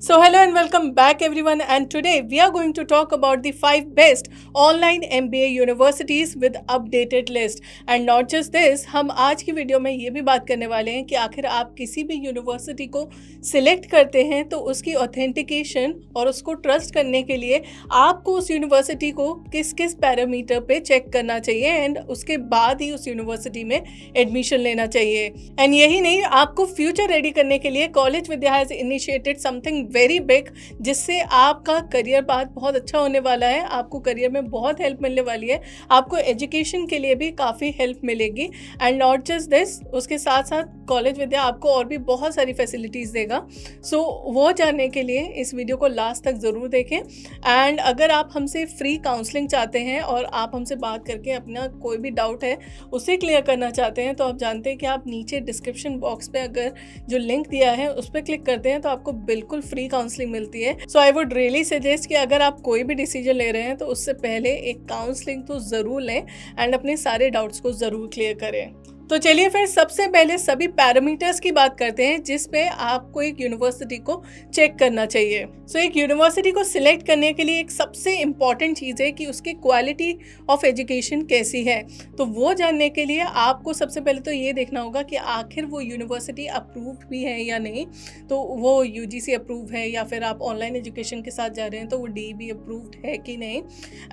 So hello and welcome back everyone, and today we are going to talk about the 5 best online MBA universities with updated list. And not just this, हम आज की video में ये भी बात करने वाले हैं कि आखिर आप किसी भी यूनिवर्सिटी को सिलेक्ट करते हैं तो उसकी ऑथेंटिकेशन और उसको ट्रस्ट करने के लिए आपको उस यूनिवर्सिटी को किस किस पैरामीटर पे चेक करना चाहिए एंड उसके बाद ही उस यूनिवर्सिटी में एडमिशन लेना चाहिए। एंड यही नहीं, आपको फ्यूचर रेडी करने के लिए college Vidya has initiated something very big, जिससे आपका करियर पाथ बहुत अच्छा होने वाला है। आपको करियर में बहुत हेल्प मिलने वाली है, आपको एजुकेशन के लिए भी काफ़ी हेल्प मिलेगी। एंड नॉट जस्ट दिस, उसके साथ साथ कॉलेज विद्या आपको और भी बहुत सारी फैसिलिटीज़ देगा। सो वो जानने के लिए इस वीडियो को लास्ट तक ज़रूर देखें। एंड अगर आप हमसे फ्री काउंसलिंग चाहते हैं और आप हमसे बात करके अपना कोई भी डाउट है उसे क्लियर करना चाहते हैं, तो आप जानते हैं कि आप नीचे डिस्क्रिप्शन बॉक्स पे अगर जो लिंक दिया है उस पर क्लिक करते हैं तो आपको बिल्कुल फ्री काउंसलिंग मिलती है। सो आई वुड रियली सजेस्ट कि अगर आप कोई भी डिसीजन ले रहे हैं तो उससे पहले एक काउंसलिंग तो ज़रूर लें एंड अपने सारे डाउट्स को ज़रूर क्लियर करें। तो चलिए फिर सबसे पहले सभी पैरामीटर्स की बात करते हैं जिस पे आपको एक यूनिवर्सिटी को चेक करना चाहिए। सो एक यूनिवर्सिटी को सिलेक्ट करने के लिए एक सबसे इम्पॉर्टेंट चीज़ है कि उसकी क्वालिटी ऑफ एजुकेशन कैसी है। तो वो जानने के लिए आपको सबसे पहले तो ये देखना होगा कि आखिर वो यूनिवर्सिटी अप्रूव्ड भी है या नहीं। तो वो यूजीसी अप्रूव है या फिर आप ऑनलाइन एजुकेशन के साथ जा रहे हैं तो वो डीईबी अप्रूव्ड है कि नहीं।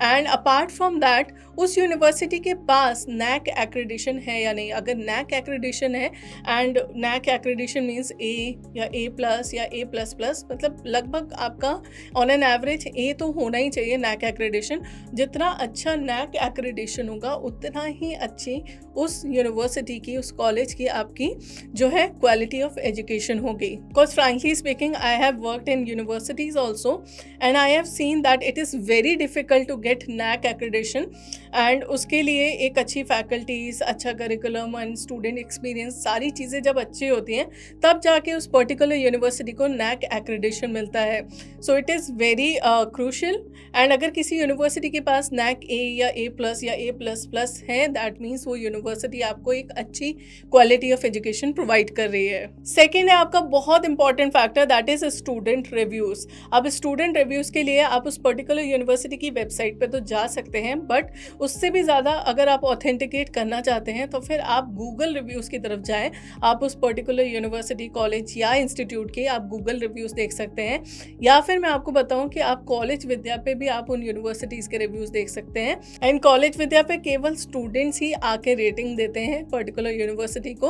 एंड अपार्ट फ्रॉम दैट, उस यूनिवर्सिटी के पास नैक एक्रेडिशन है या नहीं। अगर नैक एक्रेडिशन है, एंड नैक एक्रेडिशन मीन्स ए या ए प्लस या ए प्लस प्लस, मतलब लगभग आपका ऑन एन एवरेज ए तो होना ही चाहिए नैक एक्रेडिशन। जितना अच्छा नैक एक्रेडिशन होगा उतना ही अच्छी उस यूनिवर्सिटी की, उस कॉलेज की आपकी जो है क्वालिटी ऑफ एजुकेशन होगी। Because frankly speaking, I have worked in universities also and I have seen that it is very difficult to get NAAC accreditation. And उसके लिए एक अच्छी फैकल्टीज, अच्छा करिकुलम एंड स्टूडेंट एक्सपीरियंस, सारी चीज़ें जब अच्छी होती हैं तब जाके उस पर्टिकुलर यूनिवर्सिटी को नैक एक्रेडिशन मिलता है। So it is very crucial. And अगर किसी यूनिवर्सिटी के पास नैक ए या ए प्लस या ए प्लस प्लस है, दैट मीन्स वो यूनिवर्सिटी आपको एक अच्छी क्वालिटी ऑफ एजुकेशन प्रोवाइड कर रही है। सेकेंड है आपका बहुत important factor, that is student reviews. अब स्टूडेंट रिव्यूज़ के लिए आप उस पर्टिकुलर यूनिवर्सिटी की वेबसाइट पर तो जा सकते हैं, बट उससे भी ज़्यादा अगर आप ऑथेंटिकेट करना चाहते हैं तो फिर आप गूगल रिव्यूज़ की तरफ जाएं। आप उस पर्टिकुलर यूनिवर्सिटी, कॉलेज या इंस्टीट्यूट के आप गूगल रिव्यूज़ देख सकते हैं, या फिर मैं आपको बताऊं कि आप कॉलेज विद्या पे भी आप उन यूनिवर्सिटीज़ के रिव्यूज़ देख सकते हैं। एंड कॉलेज विद्या पे केवल स्टूडेंट्स ही आके रेटिंग देते हैं पर्टिकुलर यूनिवर्सिटी को,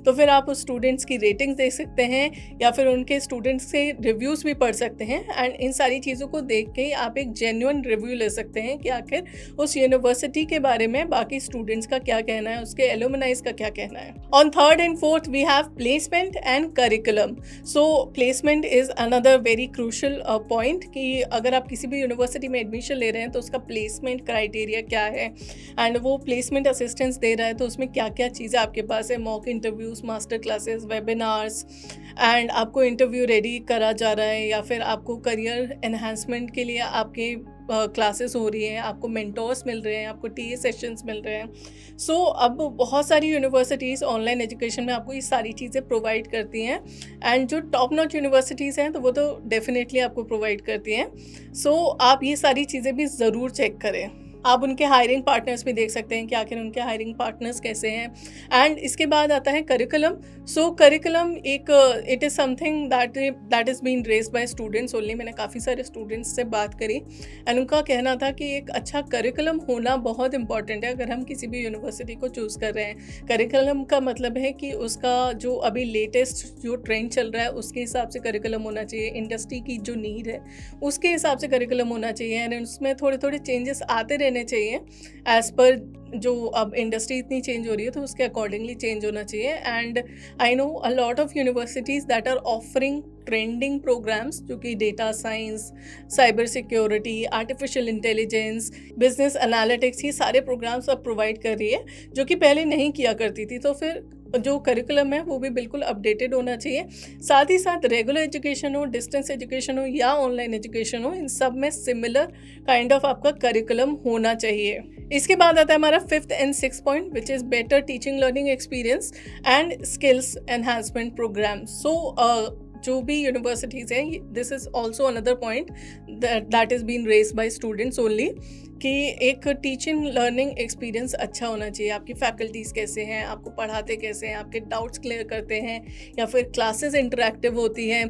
तो फिर आप उस स्टूडेंट्स की रेटिंग्स देख सकते हैं या फिर उनके स्टूडेंट्स से रिव्यूज़ भी पढ़ सकते हैं। एंड इन सारी चीज़ों को देख के आप एक जेन्युइन रिव्यू ले सकते हैं कि आखिर उस यूनिवर्सिटी के बारे में बाकी स्टूडेंट्स का क्या कहना है, उसके एलुमनाइज का क्या कहना है। On third and fourth we have placement and curriculum. So placement is another very crucial point कि अगर आप किसी भी यूनिवर्सिटी में एडमिशन ले रहे हैं तो उसका प्लेसमेंट क्राइटेरिया क्या है, एंड वो प्लेसमेंट असिस्टेंस दे रहा है तो उसमें क्या क्या चीज़ें आपके पास है। Mock interviews, master classes, webinars, and आपको इंटरव्यू रेडी करा जा रहा है या फिर आपको करियर एनहांसमेंट के लिए आपके क्लासेस हो रही हैं, आपको मेंटोर्स मिल रहे हैं, आपको टीए सेशंस मिल रहे हैं। सो अब बहुत सारी यूनिवर्सिटीज़ ऑनलाइन एजुकेशन में आपको ये सारी चीज़ें प्रोवाइड करती हैं, एंड जो टॉप नॉच यूनिवर्सिटीज़ हैं तो वो तो डेफिनेटली आपको प्रोवाइड करती हैं। सो आप ये सारी चीज़ें भी ज़रूर चेक करें। आप उनके हायरिंग पार्टनर्स भी देख सकते हैं कि आखिर उनके हायरिंग पार्टनर्स कैसे हैं। एंड इसके बाद आता है करिकुलम। सो करिकुलम एक it is something that is been raised by students only. मैंने काफ़ी सारे स्टूडेंट्स से बात करी एंड उनका कहना था कि एक अच्छा करिकुलम होना बहुत इंपॉर्टेंट है अगर हम किसी भी यूनिवर्सिटी को चूज़ कर रहे हैं। करिकुलम का मतलब है कि उसका जो अभी लेटेस्ट जो ट्रेंड चल रहा है उसके हिसाब से करिकुलम होना चाहिए, इंडस्ट्री की जो नीड है उसके हिसाब से करिकुलम होना चाहिए, एंड उसमें थोड़े थोड़े चेंजेस आते रहने चाहिए एज पर जो अब इंडस्ट्री इतनी चेंज हो रही है तो उसके अकॉर्डिंगली चेंज होना चाहिए। And I know a lot of universities that are offering trending programmes जो कि data science, cyber security, artificial intelligence, business analytics, ये सारे प्रोग्राम्स अब प्रोवाइड कर रही है जो कि पहले नहीं किया करती थी। तो फिर जो करिकुलम है वो भी बिल्कुल अपडेटेड होना चाहिए। साथ ही साथ रेगुलर एजुकेशन हो, डिस्टेंस एजुकेशन हो या ऑनलाइन एजुकेशन हो, इन सब में सिमिलर काइंड ऑफ आपका करिकुलम होना चाहिए। इसके बाद आता है हमारा fifth and six point, which is better teaching learning experience and skills enhancement programme. So जो भी यूनिवर्सिटीज़ हैं, this is also another point that is been raised by students only, कि एक टीचिंग लर्निंग एक्सपीरियंस अच्छा होना चाहिए। आपकी faculties कैसे हैं, आपको पढ़ाते कैसे हैं, आपके डाउट्स क्लियर करते हैं, या फिर क्लासेस इंटरैक्टिव होती हैं,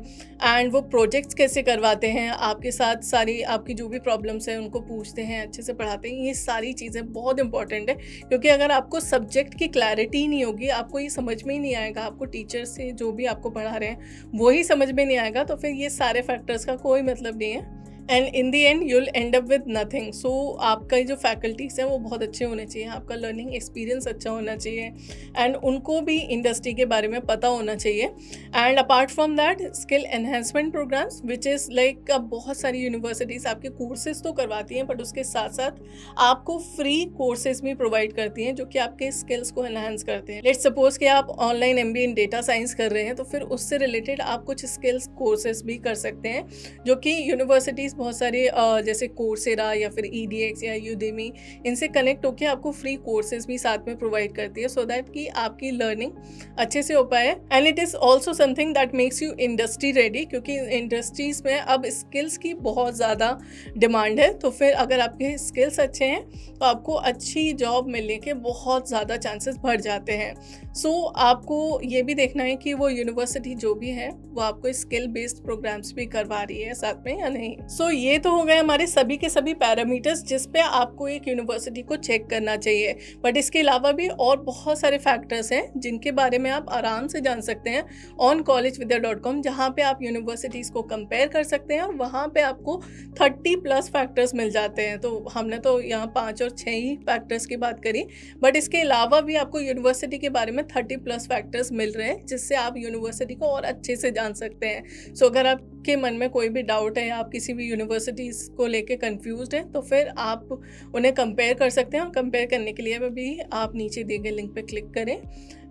एंड वो प्रोजेक्ट्स कैसे करवाते हैं आपके साथ, सारी आपकी जो भी प्रॉब्लम्स हैं उनको पूछते हैं, अच्छे से पढ़ाते हैं। ये सारी चीज़ें बहुत इंपॉर्टेंट है, क्योंकि अगर आपको सब्जेक्ट की क्लैरिटी नहीं होगी, आपको ये समझ में ही नहीं आएगा, आपको टीचर से जो भी आपको पढ़ा रहे हैं वो ही समझ में नहीं आएगा, तो फिर ये सारे फैक्टर्स का कोई मतलब नहीं है, and in the end you will end up with nothing. So आपका जो फैकल्टीज़ हैं वो बहुत अच्छे होने चाहिए, आपका लर्निंग एक्सपीरियंस अच्छा होना चाहिए, एंड उनको भी इंडस्ट्री के बारे में पता होना चाहिए। And apart from that, skill enhancement programmes which is like, अब बहुत सारी यूनिवर्सिटीज़ आपके कोर्सेज तो करवाती हैं, बट उसके साथ साथ आपको फ्री कोर्सेज भी प्रोवाइड करती हैं जो कि आपके स्किल्स को एनहेंस करते हैं। लेट्स सपोज कि आप ऑनलाइन MBA इन डेटा साइंस कर रहे हैं, तो फिर उससे रिलेटेड आप कुछ स्किल्स कोर्सेज भी कर सकते हैं, जो कि यूनिवर्सिटीज़ बहुत सारे जैसे कोर्सेरा या फिर EDX या यूडेमी, इनसे कनेक्ट होकर आपको फ्री कोर्सेज भी साथ में प्रोवाइड करती है, सो दैट कि आपकी लर्निंग अच्छे से हो पाए। And it is also something that makes you industry ready, क्योंकि इंडस्ट्रीज़ में अब स्किल्स की बहुत ज़्यादा डिमांड है, तो फिर अगर आपके स्किल्स अच्छे हैं तो आपको अच्छी जॉब मिलने के बहुत ज़्यादा चांसेस बढ़ जाते हैं। सो आपको ये भी देखना है कि वो यूनिवर्सिटी जो भी है वो आपको स्किल बेस्ड प्रोग्राम्स भी करवा रही है साथ में या नहीं। सो ये तो हो गए हमारे सभी के सभी पैरामीटर्स जिस पे आपको एक यूनिवर्सिटी को चेक करना चाहिए, बट इसके अलावा भी और बहुत सारे फैक्टर्स हैं जिनके बारे में आप आराम से जान सकते हैं ऑन collegevidya.com, जहाँ पे आप यूनिवर्सिटीज़ को कंपेयर कर सकते हैं, और वहाँ पे आपको 30+ फैक्टर्स मिल जाते हैं। तो हमने तो यहाँ 5 और 6 ही फैक्टर्स की बात करी, बट इसके अलावा भी आपको यूनिवर्सिटी के बारे में 30+ फैक्टर्स मिल रहे हैं, जिससे आप यूनिवर्सिटी को और अच्छे से जान सकते हैं। सो अगर आपके मन में कोई भी डाउट है, आप किसी भी यूनिवर्सिटीज़ को लेके कंफ्यूज्ड हैं, तो फिर आप उन्हें कंपेयर कर सकते हैं, और कंपेयर करने के लिए भी आप नीचे दिए गए लिंक पे क्लिक करें,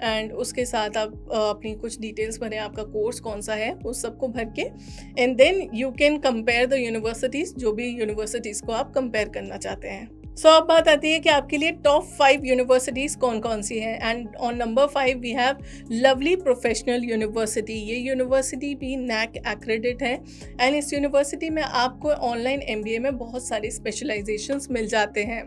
एंड उसके साथ आप अपनी कुछ डिटेल्स भरें, आपका कोर्स कौन सा है उस सबको भर के, and then you can compare the universities, जो भी यूनिवर्सिटीज़ को आप कंपेयर करना चाहते हैं। सो अब बात आती है कि आपके लिए टॉप 5 यूनिवर्सिटीज़ कौन कौन सी हैं, and on number 5 we have lovely professional university. ये यूनिवर्सिटी भी NAC एक्रेडिट है, एंड इस यूनिवर्सिटी में आपको ऑनलाइन MBA में बहुत सारे स्पेशलाइजेशंस मिल जाते हैं।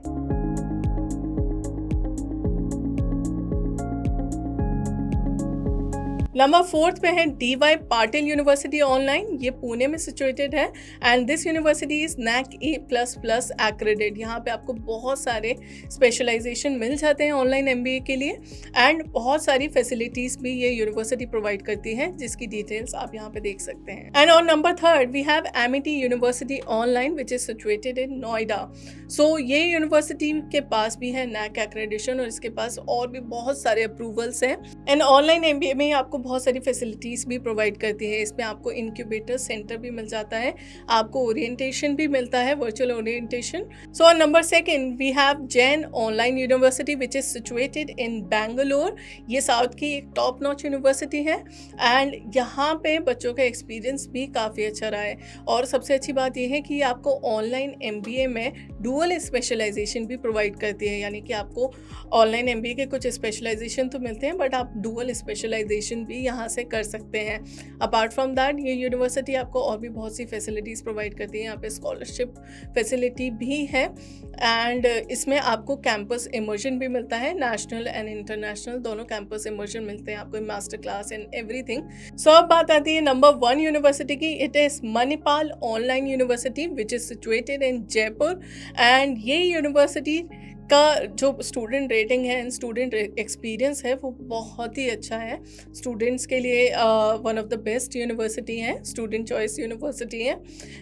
नंबर 4 पे है DY पाटिल यूनिवर्सिटी ऑनलाइन, ये पुणे में सिचुएटेड है, and this university is NAC A++ accredit. यहाँ पे आपको बहुत सारे स्पेशलाइजेशन मिल जाते हैं ऑनलाइन MBA के लिए, एंड बहुत सारी फैसिलिटीज़ भी ये यूनिवर्सिटी प्रोवाइड करती है, जिसकी डिटेल्स आप यहाँ पे देख सकते हैं। And on number 3 we have Amity university online which is situated in Noida. So ये यूनिवर्सिटी के पास भी है NAC एक्रेडिशन, और इसके पास और भी बहुत सारे अप्रूवल्स हैं, एंड ऑनलाइन MBA में आपको बहुत सारी फैसिलिटीज़ भी प्रोवाइड करती है। इसमें आपको इंक्यूबेटर सेंटर भी मिल जाता है, आपको ओरिएंटेशन भी मिलता है, virtual orientation. So on number 2 we have Jain online university which is situated in Bangalore. ये साउथ की एक टॉप नॉच यूनिवर्सिटी है, एंड यहाँ पे बच्चों का एक्सपीरियंस भी काफ़ी अच्छा रहा है, और सबसे अच्छी बात यह है कि आपको ऑनलाइन MBA में डुअल स्पेशलाइजेशन भी प्रोवाइड करती है, यानी कि आपको ऑनलाइन MBA के कुछ स्पेशलाइजेशन तो मिलते हैं, बट आप डुअल स्पेशलाइजेशन भी यहाँ से कर सकते हैं। अपार्ट फ्रॉम दैट, ये यूनिवर्सिटी आपको और भी बहुत सी फैसिलिटीज़ प्रोवाइड करती है। यहाँ पे स्कॉलरशिप फैसिलिटी भी है, एंड इसमें आपको कैंपस इमर्जन भी मिलता है, नेशनल एंड इंटरनेशनल दोनों कैंपस इमर्जन मिलते हैं आपको, मास्टर क्लास एंड एवरीथिंग। सो अब बात आती है नंबर 1 यूनिवर्सिटी की। It is Manipal online university which is situated in Jaipur, and ये यूनिवर्सिटी का जो स्टूडेंट रेटिंग है एंड स्टूडेंट एक्सपीरियंस है वो बहुत ही अच्छा है। स्टूडेंट्स के लिए one of the best university है, स्टूडेंट चॉइस यूनिवर्सिटी है,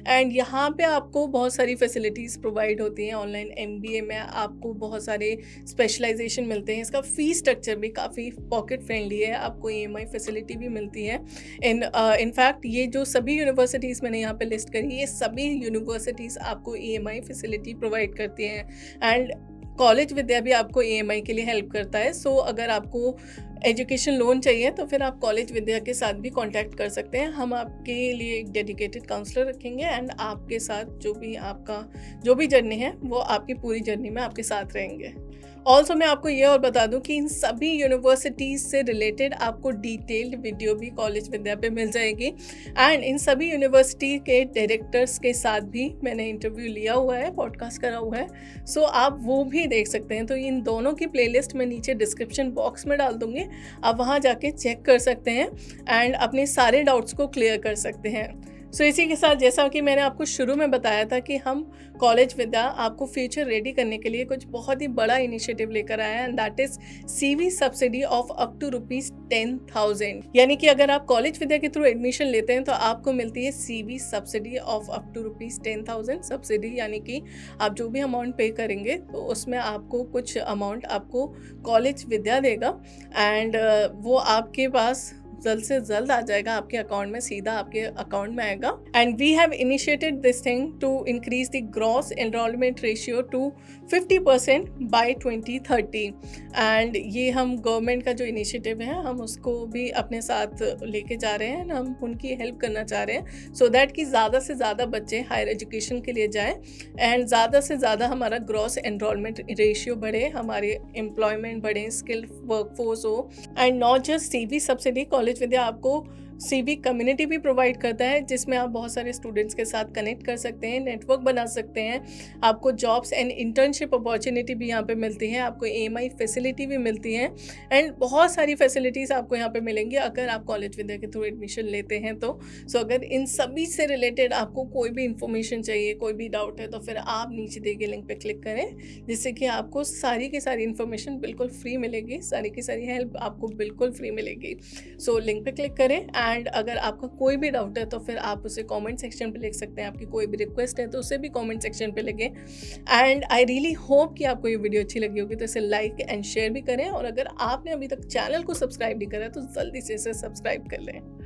एंड यहाँ पे आपको बहुत सारी फैसिलिटीज़ प्रोवाइड होती हैं। ऑनलाइन MBA में आपको बहुत सारे स्पेशलाइजेशन मिलते हैं। इसका फ़ीस स्ट्रक्चर भी काफ़ी पॉकेट फ्रेंडली है, आपको EMI फैसिलिटी भी मिलती है। इनफैक्ट ये जो सभी यूनिवर्सिटीज़ मैंने यहाँ पे लिस्ट करी, ये सभी यूनिवर्सिटीज़ आपको EMI फैसिलिटी प्रोवाइड करती हैं, एंड कॉलेज विद्या भी आपको EMI के लिए हेल्प करता है। सो अगर आपको एजुकेशन लोन चाहिए तो फिर आप कॉलेज विद्या के साथ भी कांटेक्ट कर सकते हैं। हम आपके लिए एक डेडिकेटेड काउंसलर रखेंगे, एंड आपके साथ जो भी जर्नी है वो आपकी पूरी जर्नी में आपके साथ रहेंगे। ऑल्सो मैं आपको ये और बता दूं कि इन सभी यूनिवर्सिटीज़ से रिलेटेड आपको डिटेल्ड वीडियो भी कॉलेज विद्या पे मिल जाएगी। एंड इन सभी यूनिवर्सिटी के डायरेक्टर्स के साथ भी मैंने इंटरव्यू लिया हुआ है, पॉडकास्ट करा हुआ है, सो आप वो भी देख सकते हैं। तो इन दोनों की प्लेलिस्ट मैं नीचे डिस्क्रिप्शन बॉक्स में डाल दूँगी, आप वहाँ जाके चेक कर सकते हैं एंड अपने सारे डाउट्स को क्लियर कर सकते हैं। सो इसी के साथ जैसा कि मैंने आपको शुरू में बताया था कि हम कॉलेज विद्या आपको फ्यूचर रेडी करने के लिए कुछ बहुत ही बड़ा इनिशिएटिव लेकर आया है, and that is CV subsidy of up to ₹10,000। यानी कि अगर आप कॉलेज विद्या के थ्रू एडमिशन लेते हैं तो आपको मिलती है CV subsidy of up to ₹10,000 subsidy, यानी कि आप जो भी अमाउंट पे करेंगे तो उसमें आपको कुछ अमाउंट आपको कॉलेज विद्या देगा एंड वो आपके पास जल्द से जल्द आ जाएगा आपके अकाउंट में, सीधा आपके अकाउंट में आएगा। And we have initiated this thing to increase the gross enrolment ratio to 50% by 2030। And ये हम गवर्नमेंट का जो इनिशिएटिव है हम उसको भी अपने साथ लेके जा रहे हैं, हम उनकी हेल्प करना चाह रहे हैं सो दैट कि ज़्यादा से ज़्यादा बच्चे हायर एजुकेशन के लिए जाएँ एंड ज़्यादा से ज़्यादा हमारा ग्रॉस एनरोलमेंट रेशियो बढ़े, हमारे एम्प्लॉयमेंट बढ़े, स्किल्ड वर्कफोर्स हो। And not just CV subsidy, college विद्या आपको CV कम्युनिटी भी प्रोवाइड करता है जिसमें आप बहुत सारे स्टूडेंट्स के साथ कनेक्ट कर सकते हैं, नेटवर्क बना सकते हैं, आपको जॉब्स एंड इंटर्नशिप अपॉर्चुनिटी भी यहाँ पे मिलती है, आपको EMI फैसिलिटी भी मिलती है एंड बहुत सारी फैसिलिटीज़ आपको यहाँ पे मिलेंगी अगर आप कॉलेज विद्या के थ्रू एडमिशन लेते हैं तो। सो अगर इन सभी से रिलेटेड आपको कोई भी इंफॉर्मेशन चाहिए, कोई भी डाउट है, तो फिर आप नीचे दिए गए लिंक पे क्लिक करें जिससे कि आपको सारी की सारी इन्फॉर्मेशन बिल्कुल फ्री मिलेगी, सारी की सारी हेल्प आपको बिल्कुल फ्री मिलेगी। सो लिंक पे क्लिक करें एंड अगर आपका कोई भी डाउट है तो फिर आप उसे कमेंट सेक्शन पे लिख सकते हैं, आपकी कोई भी रिक्वेस्ट है तो उसे भी कमेंट सेक्शन पे लिखें। एंड आई रियली होप कि आपको ये वीडियो अच्छी लगी होगी, तो इसे लाइक एंड शेयर भी करें और अगर आपने अभी तक चैनल को सब्सक्राइब नहीं करा तो जल्दी से इसे सब्सक्राइब कर लें।